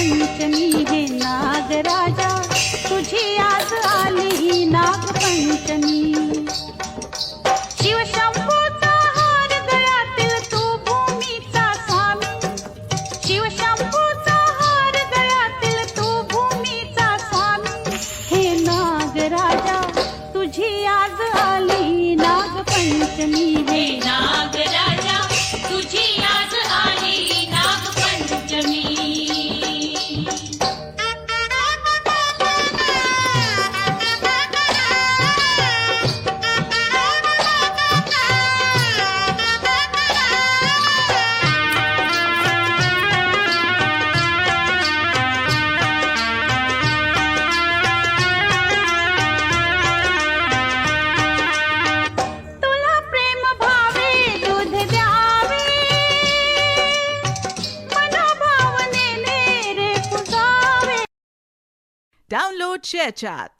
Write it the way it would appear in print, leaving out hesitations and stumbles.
नागपंचमी हे नागराजा तुझी आज आली नागपंचमी शिवशंभूचा हार गळ्यातील तू भूमीचा स्वामी शिवशंभूचा हार गळ्यातील तू भूमीचा स्वामी हे नागराजा तुझी आज आली नागपंचमी हे नागराजा तुझी आज आली नागपंचमी तुला प्रेम भावे दूध द्यावे मनोभावनेने रे पुजावे Download ShareChat.